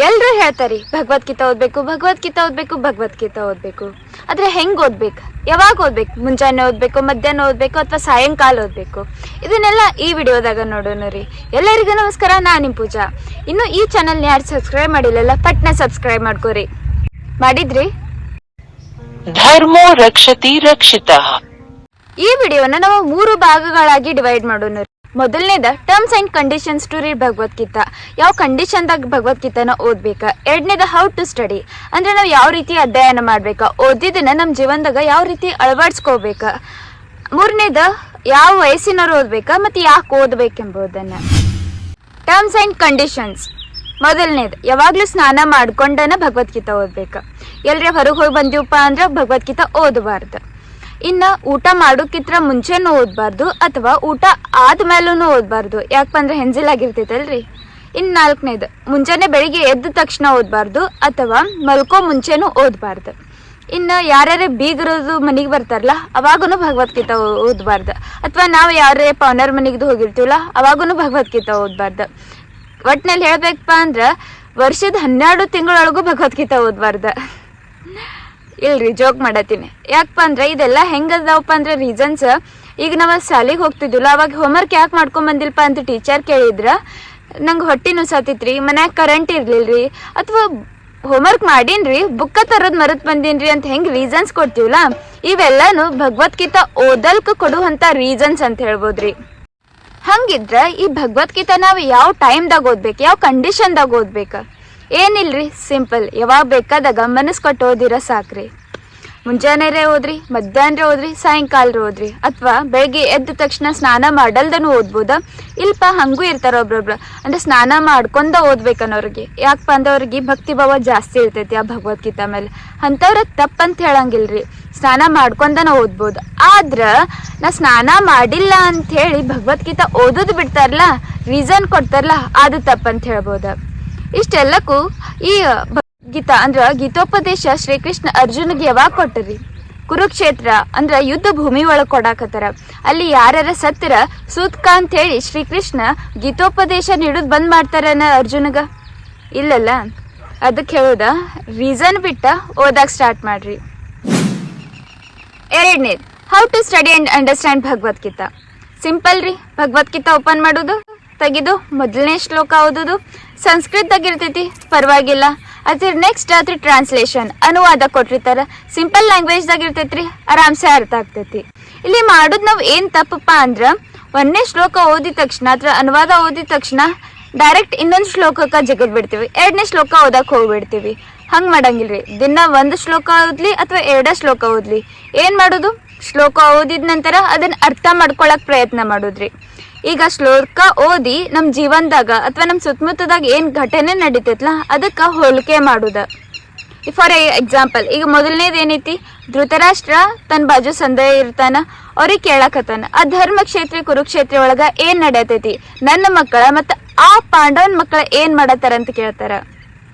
ಎಲ್ರು ಹೇಳ್ತಾರಿ ಭಗವದ್ಗೀತಾ ಓದ್ಬೇಕು ಭಗವದ್ಗೀತಾ ಓದ್ಬೇಕು ಭಗವದ್ಗೀತಾ ಓದ್ಬೇಕು. ಆದ್ರೆ ಹೆಂಗ್ ಓದ್ಬೇಕು, ಯಾವಾಗ ಓದ್ಬೇಕು, ಮುಂಜಾನೆ ಓದ್ಬೇಕು, ಮಧ್ಯಾಹ್ನ ಓದ್ಬೇಕು ಅಥವಾ ಸಾಯಂಕಾಲ ಓದ್ಬೇಕು, ಇದನ್ನೆಲ್ಲ ಈ ವಿಡಿಯೋದಾಗ ನೋಡೋಣ ರೀ. ಎಲ್ಲರಿಗೂ ನಮಸ್ಕಾರ, ನಾನು ನಿಮ್ಮ ಪೂಜಾ. ಇನ್ನು ಈ ಚಾನಲ್ನ ಯಾರು ಸಬ್ಸ್ಕ್ರೈಬ್ ಮಾಡಿಲ್ಲಲ್ಲ ಪಟ್ನ ಸಬ್ಸ್ಕ್ರೈಬ್ ಮಾಡ್ಕೋರಿ. ಮಾಡಿದ್ರಿ? ಧರ್ಮೋ ರಕ್ಷತಿ ರಕ್ಷಿತ. ಈ ವಿಡಿಯೋನ ನಾವು 3 ಭಾಗಗಳಾಗಿ ಡಿವೈಡ್ ಮಾಡೋಣ. ಮೊದಲನೇದ terms and conditions to read Bhagavad Gita, ಯಾವ ಕಂಡೀಷನ್ದಾಗ ಭಗವದ್ಗೀತಾನ ಓದ್ಬೇಕಾ. ಎರಡನೇದ ಹೌ ಟು ಸ್ಟಡಿ, ಅಂದ್ರೆ ನಾವು ಯಾವ ರೀತಿ ಅಧ್ಯಯನ ಮಾಡ್ಬೇಕಾ, ಓದಿದ್ದನ್ನ ನಮ್ಮ ಜೀವನದಾಗ ಯಾವ ರೀತಿ ಅಳವಡಿಸ್ಕೋಬೇಕಾ. ಮೂರನೇದ ಯಾವ ವಯಸ್ಸಿನವ್ರು ಓದ್ಬೇಕಾ ಮತ್ತು ಯಾಕೆ ಓದ್ಬೇಕೆಂಬುದನ್ನ. ಟರ್ಮ್ಸ್ ಅಂಡ್ ಕಂಡೀಷನ್ಸ್ ಮೊದಲನೇದು, ಯಾವಾಗಲೂ ಸ್ನಾನ ಮಾಡ್ಕೊಂಡನ ಭಗವದ್ಗೀತಾ ಓದ್ಬೇಕಾ. ಎಲ್ರಿ ಹೊರಗೆ ಹೋಗಿ ಬಂದೀವಪ್ಪ ಅಂದ್ರೆ ಭಗವದ್ಗೀತಾ ಓದಬಾರ್ದು. ಇನ್ನು ಊಟ ಮಾಡೋಕ್ಕಿಂತ ಮುಂಚೆನೂ ಓದಬಾರ್ದು ಅಥವಾ ಊಟ ಆದ್ಮೇಲೂ ಓದಬಾರ್ದು, ಯಾಕಪ್ಪ ಅಂದ್ರೆ ಹೆಂಜಿಲಾಗಿರ್ತೈತಲ್ರಿ. ಇನ್ನು 4ನೇದು, ಮುಂಜಾನೆ ಬೆಳಿಗ್ಗೆ ಎದ್ದ ತಕ್ಷಣ ಓದಬಾರ್ದು ಅಥವಾ ಮಲ್ಕೋ ಮುಂಚೆನೂ ಓದಬಾರ್ದು. ಇನ್ನು ಯಾರ್ಯಾರೇ ಬೀಗರದು ಮನೆಗೆ ಬರ್ತಾರಲ್ಲ ಅವಾಗೂ ಭಗವದ್ಗೀತಾ ಓದಬಾರ್ದು, ಅಥವಾ ನಾವು ಯಾರೇ ಪವನರ್ ಮನೆಗೆ ಹೋಗಿರ್ತೀವಲ್ಲ ಅವಾಗೂ ಭಗವದ್ಗೀತಾ ಓದಬಾರ್ದು. ಒಟ್ಟಿನಲ್ಲಿ ಹೇಳ್ಬೇಕಪ್ಪ ಅಂದ್ರೆ ವರ್ಷದ 12 ತಿಂಗಳೊಳಗೂ ಭಗವದ್ಗೀತಾ ಓದಬಾರ್ದು. ಇಲ್ರಿ, ಜೋಕ್ ಮಾಡತ್ತೀನಿ. ಯಾಕಪ್ಪ ಅಂದ್ರೆ ಇದೆಲ್ಲ ಹೆಂಗದಾವಪ್ಪ ಅಂದ್ರೆ ರೀಸನ್ಸ್. ಈಗ ನಾವು ಶಾಲೆಗೆ ಹೋಗ್ತಿದ್ದಿಲ್ಲ, ಅವಾಗ ಹೋಮ್ವರ್ಕ್ ಯಾಕೆ ಮಾಡ್ಕೊಂಡ್ ಬಂದಿಲ್ಪ ಅಂತ ಟೀಚರ್ ಕೇಳಿದ್ರ ನಂಗೆ ಹೊಟ್ಟೆ ನುಸಾತಿತ್ರಿ, ಮನ್ಯಾಗ ಕರೆಂಟ್ ಇರ್ಲಿಲ್ರಿ, ಅಥವಾ ಹೋಮ್ವರ್ಕ್ ಮಾಡೀನ್ರಿ ಬುಕ್ಕ ತರೋದ್ ಮರತ್ ಬಂದೀನ್ರಿ ಅಂತ ಹೆಂಗ್ ರೀಸನ್ಸ್ ಕೊಡ್ತೀವಲ್ಲ, ಇವೆಲ್ಲಾನು ಭಗವದ್ಗೀತಾ ಓದಲ್ಕ ಕೊಡುವಂತ ರೀಸನ್ಸ್ ಅಂತ ಹೇಳ್ಬೋದ್ರಿ. ಹಂಗಿದ್ರ ಈ ಭಗವದ್ಗೀತಾ ನಾವು ಯಾವ ಟೈಮ್ದಾಗ ಓದ್ಬೇಕು, ಯಾವ ಕಂಡೀಷನ್ದಾಗ ಓದ್ಬೇಕು? ಏನಿಲ್ರಿ, ಸಿಂಪಲ್. ಯಾವಾಗ ಬೇಕಾದಾಗ ಮನಸ್ಸು ಕೊಟ್ಟು ಓದಿರ ಸಾಕ್ರಿ. ಮುಂಜಾನೆರೇ ಓದ್ರಿ, ಮಧ್ಯಾಹ್ನ ಓದ್ರಿ, ಸಾಯಂಕಾಲ ಓದ್ರಿ, ಅಥವಾ ಬೆಳಗ್ಗೆ ಎದ್ದ ತಕ್ಷಣ ಸ್ನಾನ ಮಾಡಲ್ದನು ಓದ್ಬೋದ. ಇಲ್ಪ ಹಂಗೂ ಇರ್ತಾರ ಒಬ್ರೊಬ್ರು, ಅಂದ್ರೆ ಸ್ನಾನ ಮಾಡ್ಕೊಂಡ ಓದ್ಬೇಕನ್ನೋರಿಗೆ. ಯಾಕಪ್ಪ ಅಂದ್ರೆ ಅವ್ರಿಗೆ ಭಕ್ತಿ ಭಾವ ಜಾಸ್ತಿ ಇರ್ತೈತಿ ಆ ಭಗವದ್ಗೀತಾ ಮೇಲೆ. ಅಂಥವ್ರ ತಪ್ಪಂತ ಹೇಳಂಗಿಲ್ರಿ, ಸ್ನಾನ ಮಾಡ್ಕೊಂಡನ ಓದ್ಬೋದು. ಆದ್ರ ನಾ ಸ್ನಾನ ಮಾಡಿಲ್ಲ ಅಂತ ಹೇಳಿ ಭಗವದ್ಗೀತಾ ಓದೋದು ಬಿಡ್ತಾರಲ್ಲ, ರೀಸನ್ ಕೊಡ್ತಾರಲ್ಲ, ಅದು ತಪ್ಪಂತ ಹೇಳ್ಬೋದ. ಇಷ್ಟೆಲ್ಲಕ್ಕೂ ಈ ಗೀತಾ ಅಂದ್ರ ಗೀತೋಪದೇಶ ಶ್ರೀಕೃಷ್ಣ ಅರ್ಜುನಿಗೆ ಯಾವಾಗ ಕೊಟ್ಟರಿ? ಕುರುಕ್ಷೇತ್ರ ಅಂದ್ರ ಯುದ್ಧ ಭೂಮಿ ಒಳಗೆ ಕೊಡಾಕತ್ತಾರ. ಅಲ್ಲಿ ಯಾರ್ಯಾರ ಸತ್ತರ ಸೂತ್ಕ ಅಂತ ಹೇಳಿ ಶ್ರೀಕೃಷ್ಣ ಗೀತೋಪದೇಶ ನೀಡುದು ಬಂದ್ ಮಾಡ್ತಾರನ ಅರ್ಜುನಗ? ಇಲ್ಲಲ್ಲ. ಅದಕ್ಕೆ ಹೇಳೋದ, ರೀಸನ್ ಬಿಟ್ಟ ಓದಾಕ್ ಸ್ಟಾರ್ಟ್ ಮಾಡ್ರಿ. ಎರಡನೇದು, how to study and understand Bhagavad Gita. Simple ರೀ, ಭಗವದ್ಗೀತಾ ಓಪನ್ ಮಾಡೋದು, ತೆಗೆದು ಮೊದಲನೇ ಶ್ಲೋಕ ಓದೋದು. ಸಂಸ್ಕೃತದಾಗಿರ್ತೈತಿ, ಪರವಾಗಿಲ್ಲ. ಅದ್ರ ನೆಕ್ಸ್ಟ್ ಅದ್ರ ಟ್ರಾನ್ಸ್ಲೇಷನ್ ಅನುವಾದ ಕೊಟ್ಟಿರ್ತಾರ, ಸಿಂಪಲ್ ಲ್ಯಾಂಗ್ವೇಜ್ದಾಗ ಇರ್ತೈತ್ರಿ, ಆರಾಮ್ಸೆ ಅರ್ಥ ಆಗ್ತೈತಿ. ಇಲ್ಲಿ ಮಾಡೋದು ನಾವು ಏನು ತಪ್ಪಪ್ಪ ಅಂದ್ರೆ, 1ನೇ ಶ್ಲೋಕ ಓದಿದ ತಕ್ಷಣ ಅದ್ರ ಅನುವಾದ ಓದಿದ ತಕ್ಷಣ ಡೈರೆಕ್ಟ್ ಇನ್ನೊಂದು ಶ್ಲೋಕಕ್ಕೆ ಜಗದ್ ಬಿಡ್ತೀವಿ, 2ನೇ ಶ್ಲೋಕ ಓದಕ್ಕೆ ಹೋಗ್ಬಿಡ್ತೀವಿ. ಹಂಗೆ ಮಾಡಂಗಿಲ್ರಿ. ದಿನ 1 ಶ್ಲೋಕ ಓದ್ಲಿ ಅಥವಾ 2 ಶ್ಲೋಕ ಓದ್ಲಿ, ಏನು ಮಾಡೋದು, ಶ್ಲೋಕ ಓದಿದ ನಂತರ ಅದನ್ನ ಅರ್ಥ ಮಾಡ್ಕೊಳಕ್ ಪ್ರಯತ್ನ ಮಾಡೋದ್ರಿ. ಈಗ ಶ್ಲೋಕ ಓದಿ ನಮ್ಮ ಜೀವನದಾಗ ಅಥವಾ ನಮ್ಮ ಸುತ್ತಮುತ್ತದಾಗ ಏನು ಘಟನೆ ನಡೀತೈತಲ್ಲ ಅದಕ್ಕೆ ಹೋಲಿಕೆ ಮಾಡುದ. ಫಾರ್ ಎಕ್ಸಾಂಪಲ್, ಈಗ ಮೊದಲನೇದು ಏನೈತಿ, ಧೃತರಾಷ್ಟ್ರ ತನ್ನ ಬಾಜು ಸಂದೇಹ ಇರ್ತಾನ, ಅವ್ರಿಗೆ ಕೇಳಕತ್ತಾನ, ಆ ಧರ್ಮ ಕ್ಷೇತ್ರ ಕುರುಕ್ಷೇತ್ರ ಒಳಗ ಏನ್ ನಡೆಯತೈತಿ, ನನ್ನ ಮಕ್ಕಳ ಮತ್ತು ಆ ಪಾಂಡವನ್ ಮಕ್ಕಳ ಏನ್ ಮಾಡತ್ತಾರ ಅಂತ ಕೇಳ್ತಾರ.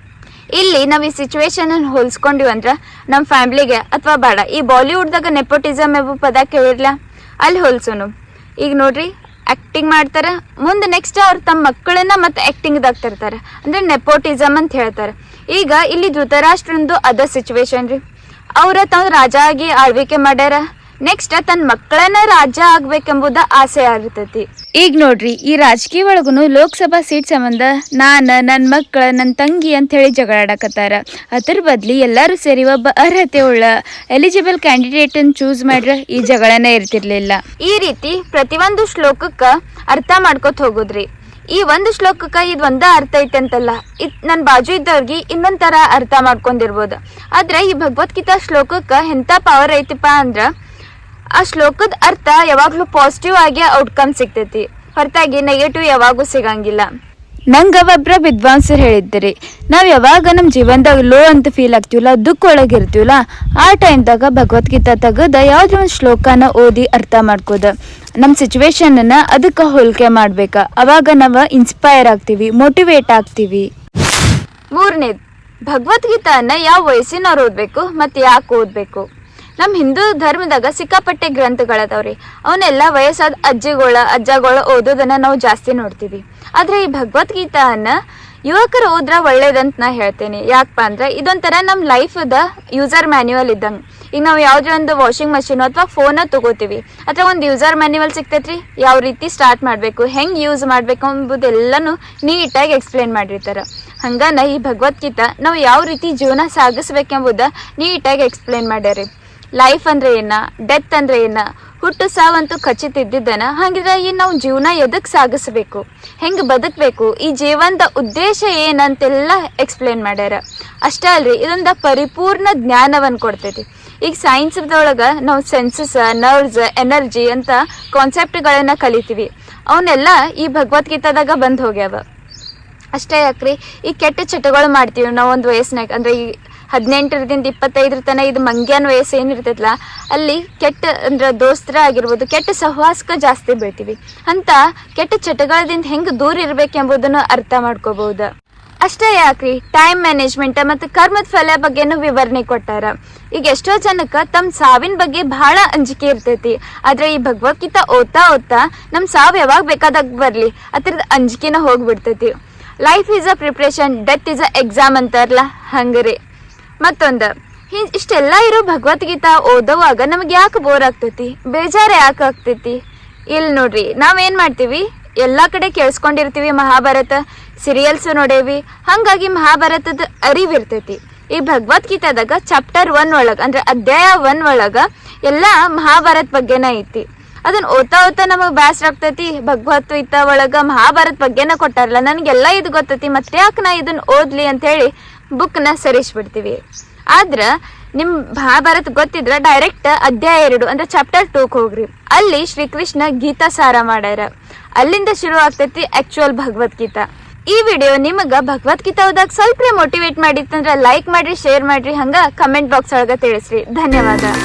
ಇಲ್ಲಿ ನಾವು ಈ ಸಿಚುವೇಶನ್ ಹೋಲಿಸ್ಕೊಂಡಿವಂದ್ರ ನಮ್ಮ ಫ್ಯಾಮಿಲಿಗೆ ಅಥವಾ ಬೇಡ, ಈ ಬಾಲಿವುಡ್ದಾಗ ನೆಪೋಟಿಸಮ್ ಎಂಬ ಪದ ಕೇಳಿರ್ಲ, ಅಲ್ಲಿ ಹೋಲ್ಸೋನು. ಈಗ ನೋಡ್ರಿ, ಆಕ್ಟಿಂಗ್ ಮಾಡ್ತಾರ, ಮುಂದೆ ನೆಕ್ಸ್ಟ್ ಅವ್ರು ತಮ್ಮ ಮಕ್ಕಳನ್ನ ಮತ್ತೆ ಆಕ್ಟಿಂಗ್ದಾಗ ತರ್ತಾರೆ, ಅಂದ್ರೆ ನೆಪೋಟಿಸಮ್ ಅಂತ ಹೇಳ್ತಾರೆ. ಈಗ ಇಲ್ಲಿ ಧೃತರಾಷ್ಟ್ರಂದು ಅದ ಸಿಚುವೇಶನ್ ರೀ. ಅವ್ರ ತಾವ್ ರಾಜ ಆಗಿ ಆಳ್ವಿಕೆ ಮಾಡ್ಯಾರ, ನೆಕ್ಸ್ಟ್ ತನ್ನ ಮಕ್ಕಳನ್ನ ರಾಜ ಆಗ್ಬೇಕೆಂಬುದ ಆಸೆ ಆಗಿರ್ತೈತಿ. ಈಗ ನೋಡ್ರಿ, ಈ ರಾಜಕೀಯ ಒಳಗುನು ಲೋಕಸಭಾ ಸೀಟ್ ಸಂಬಂಧ ನನ್ನ ಮಕ್ಕಳ, ನನ್ನ ತಂಗಿ ಅಂತ ಹೇಳಿ ಜಗಳಾಡಕತ್ತಾರ. ಅದ್ರ ಬದ್ಲಿ ಎಲ್ಲರೂ ಸೇರಿ ಒಬ್ಬ ಅರ್ಹತೆ ಉಳ್ಳ ಎಲಿಜಿಬಲ್ ಕ್ಯಾಂಡಿಡೇಟ್ ಅನ್ನು ಚೂಸ್ ಮಾಡ್ರ ಈ ಜಗಳನೇ ಇರ್ತಿರ್ಲಿಲ್ಲ. ಈ ರೀತಿ ಪ್ರತಿಯೊಂದು ಶ್ಲೋಕಕ್ಕ ಅರ್ಥ ಮಾಡ್ಕೊತ ಹೋಗುದ್ರಿ. ಈ 1 ಶ್ಲೋಕಕ್ಕ ಇದು ಒಂದ ಅರ್ಥ ಐತೆ ಅಂತಲ್ಲ, ನನ್ನ ಬಾಜು ಇದ್ದವ್ರಿಗೆ ಇನ್ನೊಂದ್ ತರ ಅರ್ಥ ಮಾಡ್ಕೊಂಡಿರ್ಬೋದು. ಆದ್ರೆ ಈ ಭಗವದ್ಗೀತಾ ಶ್ಲೋಕಕ್ಕ ಎಂತ ಪವರ್ ಐತಿಪ್ಪ ಅಂದ್ರ, ಆ ಶ್ಲೋಕದ ಅರ್ಥ ಯಾವಾಗ್ಲೂ ಪಾಸಿಟಿವ್ ಆಗಿ ಔಟ್ಕಮ್ ಸಿಗ್ತೈತಿ, ಹೊರತಾಗಿ ನೆಗೆಟಿವ್ ಯಾವಾಗೂ ಸಿಗಂಗಿಲ್ಲ. ನಂಗೆ ಒಬ್ಬರ ವಿದ್ವಾಂಸರು ಹೇಳಿದ್ರಿ, ನಾವು ಯಾವಾಗ ನಮ್ಮ ಜೀವನದಾಗ ಲೋ ಅಂತ ಫೀಲ್ ಆಗ್ತೀವಲ್ಲ, ದುಃಖ ಒಳಗಿರ್ತೀವಲ್ಲ, ಆ ಟೈಮ್ದಾಗ ಭಗವದ್ಗೀತಾ ತೆಗೆದ ಯಾವ್ದು ಒಂದು ಶ್ಲೋಕನ ಓದಿ ಅರ್ಥ ಮಾಡ್ಕೋದ, ನಮ್ಮ ಸಿಚುವೇಶನ್ನ ಅದಕ್ಕೆ ಹೋಲಿಕೆ ಮಾಡ್ಬೇಕ. ಅವಾಗ ನಾವು ಇನ್ಸ್ಪೈರ್ ಆಗ್ತೀವಿ, ಮೋಟಿವೇಟ್ ಆಗ್ತೀವಿ. 3ನೇದು, ಭಗವದ್ಗೀತಾನ ಯಾವ ವಯಸ್ಸಿನವ್ರು ಓದ್ಬೇಕು ಮತ್ತು ಯಾಕೆ ಓದಬೇಕು. ನಮ್ಮ ಹಿಂದೂ ಧರ್ಮದಾಗ ಸಿಕ್ಕಾಪಟ್ಟೆ ಗ್ರಂಥಗಳದಾವ್ರಿ, ಅವನ್ನೆಲ್ಲ ವಯಸ್ಸಾದ ಅಜ್ಜಗಳ ಓದೋದನ್ನ ನಾವು ಜಾಸ್ತಿ ನೋಡ್ತೀವಿ. ಆದ್ರೆ ಈ ಭಗವದ್ಗೀತಾನ ಯುವಕರು ಓದ್ರ ಒಳ್ಳೇದಂತ ನಾ ಹೇಳ್ತೇನೆ. ಯಾಕಪ್ಪ ಅಂದ್ರೆ ಇದೊಂಥರ ನಮ್ಮ ಲೈಫದ ಯೂಸರ್ ಮ್ಯಾನ್ಯುವಲ್ ಇದ್ದಂಗೆ. ಈಗ ನಾವು ಯಾವುದೇ ಒಂದು ವಾಷಿಂಗ್ ಮಷೀನ್ ಅಥವಾ ಫೋನ ತಗೋತೀವಿ, ಅಥವಾ ಒಂದು ಯೂಸರ್ ಮ್ಯಾನ್ಯುವಲ್ ಸಿಗ್ತೈತ್ರಿ, ಯಾವ ರೀತಿ ಸ್ಟಾರ್ಟ್ ಮಾಡಬೇಕು, ಹೆಂಗೆ ಯೂಸ್ ಮಾಡಬೇಕು ಎಂಬುದೆಲ್ಲನೂ ನೀಟಾಗಿ ಎಕ್ಸ್ಪ್ಲೇನ್ ಮಾಡಿರ್ತಾರೆ. ಹಂಗನ ಈ ಭಗವದ್ಗೀತಾ ನಾವು ಯಾವ ರೀತಿ ಜೀವನ ಸಾಗಿಸ್ಬೇಕೆಂಬುದ ನೀಟಾಗಿ ಎಕ್ಸ್ಪ್ಲೇನ್ ಮಾಡ್ಯಾರಿ. ಲೈಫ್ ಅಂದ್ರೆ ಏನ, ಡೆತ್ ಅಂದ್ರೆ ಏನ, ಹುಟ್ಟು ಸಾವಂತೂ ಖಚಿತ ಇದ್ದಿದ್ದನ. ಹಾಗಿದ್ರೆ ಈ ನಾವು ಜೀವನ ಎದಕ್ಕೆ ಸಾಗಿಸ್ಬೇಕು, ಹೆಂಗೆ ಬದುಕಬೇಕು, ಈ ಜೀವನದ ಉದ್ದೇಶ ಏನಂತೆಲ್ಲ ಎಕ್ಸ್ಪ್ಲೇನ್ ಮಾಡ್ಯಾರ. ಅಷ್ಟೇ ಅಲ್ರಿ, ಇದೊಂದು ಪರಿಪೂರ್ಣ ಜ್ಞಾನವನ್ನು ಕೊಡ್ತೈತಿ. ಈಗ ಸೈನ್ಸ್ದೊಳಗೆ ನಾವು ಸೆನ್ಸಸ್, ನರ್ವ್ಸ್, ಎನರ್ಜಿ ಅಂತ ಕಾನ್ಸೆಪ್ಟ್ಗಳನ್ನ ಕಲಿತೀವಿ. ಅವನ್ನೆಲ್ಲ ಈ ಭಗವದ್ಗೀತಾದಾಗ ಬಂದು ಹೋಗ್ಯಾವ. ಅಷ್ಟೇ ಯಾಕ್ರಿ, ಈ ಕೆಟ್ಟ ಚಟಗಳು ಮಾಡ್ತೀವಿ ನಾವು ಒಂದು ವಯಸ್ಸಿನಾಗ. ಅಂದರೆ ಈ 18ರಿಂದ 25 ತನಕ ಇದು ಮಂಗ್ಯಾನ ವಯಸ್ಸು ಏನಿರ್ತೈತಲ್ಲ, ಅಲ್ಲಿ ಕೆಟ್ಟ ಅಂದ್ರೆ ದೋಸ್ತರ ಆಗಿರ್ಬೋದು, ಕೆಟ್ಟ ಸಹವಾಸಕ್ಕೆ ಜಾಸ್ತಿ ಬೀಳ್ತೀವಿ. ಅಂತ ಕೆಟ್ಟ ಚಟಗಳದಿಂದ ಹೆಂಗೆ ದೂರ ಇರಬೇಕೆಂಬುದನ್ನು ಅರ್ಥ ಮಾಡ್ಕೋಬಹುದು. ಅಷ್ಟೇ ಯಾಕ್ರಿ, ಟೈಮ್ ಮ್ಯಾನೇಜ್ಮೆಂಟ್ ಮತ್ತು ಕರ್ಮದ ಫಲ ಬಗ್ಗೆನೂ ವಿವರಣೆ ಕೊಟ್ಟಾರ. ಈಗ ಎಷ್ಟೋ ಜನಕ್ಕೆ ತಮ್ಮ ಸಾವಿನ ಬಗ್ಗೆ ಬಹಳ ಅಂಜಿಕೆ ಇರ್ತೈತಿ. ಆದ್ರೆ ಈ ಭಗವದ್ಗೀತಾ ಓದ್ತಾ ಓದ್ತಾ ನಮ್ಮ ಸಾವು ಯಾವಾಗ ಬೇಕಾದಾಗ ಬರಲಿ ಅದ್ರದ್ದು ಅಂಜಿಕೆನ ಹೋಗ್ಬಿಡ್ತೈತಿ. Life is a preparation, death is a exam ಅಂತಾರಲ್ಲ, ಹಂಗರಿ. ಮತ್ತೊಂದು, ಇಷ್ಟೆಲ್ಲ ಇರೋ ಭಗವದ್ಗೀತಾ ಓದೋವಾಗ ನಮಗೆ ಯಾಕೆ ಬೋರ್ ಆಗ್ತೈತಿ, ಬೇಜಾರು ಯಾಕೆ ಆಗ್ತೈತಿ? ಇಲ್ಲಿ ನೋಡ್ರಿ, ನಾವೇನು ಮಾಡ್ತೀವಿ, ಎಲ್ಲ ಕಡೆ ಕೇಳಿಸ್ಕೊಂಡಿರ್ತೀವಿ, ಮಹಾಭಾರತ ಸೀರಿಯಲ್ಸ್ ನೋಡೇವಿ, ಹಾಗಾಗಿ ಮಹಾಭಾರತದ ಅರಿವಿರ್ತೈತಿ. ಈ ಭಗವದ್ಗೀತಾದಾಗ ಚಾಪ್ಟರ್ 1 ಒಳಗೆ ಅಂದ್ರೆ ಅಧ್ಯಾಯ 1 ಒಳಗೆ ಎಲ್ಲ ಮಹಾಭಾರತ ಬಗ್ಗೆನ ಐತಿ. ಅದನ್ನ ಓದ್ತಾ ಓದ್ತಾ ನಮಗೆ ಬೇಸರ ಆಗ್ತೈತಿ. ಭಗವದ್ಗೀತಾ ಒಳಗೆ ಮಹಾಭಾರತ ಬಗ್ಗೆನ ಕೊಟ್ಟಾರಲ್ಲ, ನನಗೆಲ್ಲ ಇದು ಗೊತ್ತೈತಿ, ಮತ್ತೆ ಯಾಕೆ ನಾ ಇದನ್ನ ಓದ್ಲಿ ಅಂತ ಹೇಳಿ ಬುಕ್ನ ಸರಿಸ್ಬಿಡ್ತೀವಿ. ಆದ್ರೆ ನಿಮ್ ಮಹಾಭಾರತ ಗೊತ್ತಿದ್ರೆ ಡೈರೆಕ್ಟ್ ಅಧ್ಯಾಯ 2 ಅಂದ್ರೆ ಚಾಪ್ಟರ್ 2ಗೆ ಹೋಗ್ರಿ. ಅಲ್ಲಿ ಶ್ರೀಕೃಷ್ಣ ಗೀತಾ ಸಾರ ಮಾಡ್ಯಾರ. ಅಲ್ಲಿಂದ ಶುರು ಆಗ್ತೈತಿ ಆಕ್ಚುಯಲ್ ಭಗವದ್ಗೀತಾ. ಈ ವಿಡಿಯೋ ನಿಮಗ ಭಗವದ್ಗೀತಾ ಓದಾಕ ಸ್ವಲ್ಪ ಮೋಟಿವೇಟ್ ಮಾಡಿತ್ತಂದ್ರೆ ಲೈಕ್ ಮಾಡ್ರಿ, ಶೇರ್ ಮಾಡ್ರಿ, ಹಂಗ ಕಮೆಂಟ್ ಬಾಕ್ಸ್ ಒಳಗ ತಿಳಿಸ್ರಿ. ಧನ್ಯವಾದ.